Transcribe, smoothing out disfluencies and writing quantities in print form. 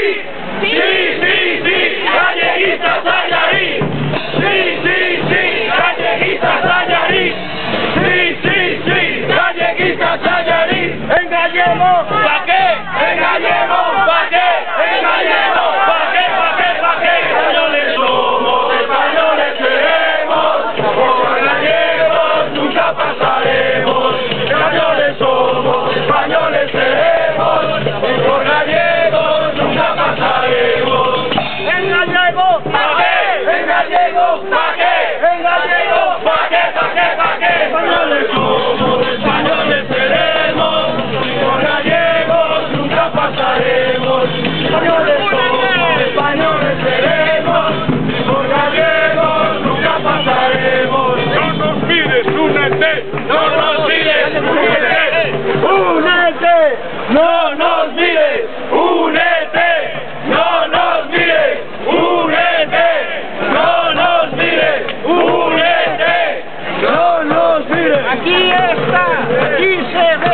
allí. Sí, sí, sí, galleguistas allí. Sí, sí, sí, galleguistas allí. Sí, sí, sí, galleguistas allí. En gallego, ¿pa' qué? En gallego, ¿pa' qué? En gallego, ¿pa' qué? ¿Pa' qué? ¿Pa' qué? Españoles somos, españoles seremos, por gallegos nunca pasaremos. Españoles somos, españoles seremos, y por gallegos nunca pasaremos. En gallego, ¿pa' qué? En gallego, ¿pa' qué? En gallego, ¿pa' qué? ¿Pa' qué? ¿Pa' qué? Españoles somos, españoles seremos, y por gallegos nunca pasaremos. Españoles somos, españoles seremos, y por gallegos nunca pasaremos. No nos mires, únete. No nos mires, únete. Únete. No nos mires, únete. No nos mires, únete. No nos mires, únete. No nos mires. Aquí está, aquí se ve.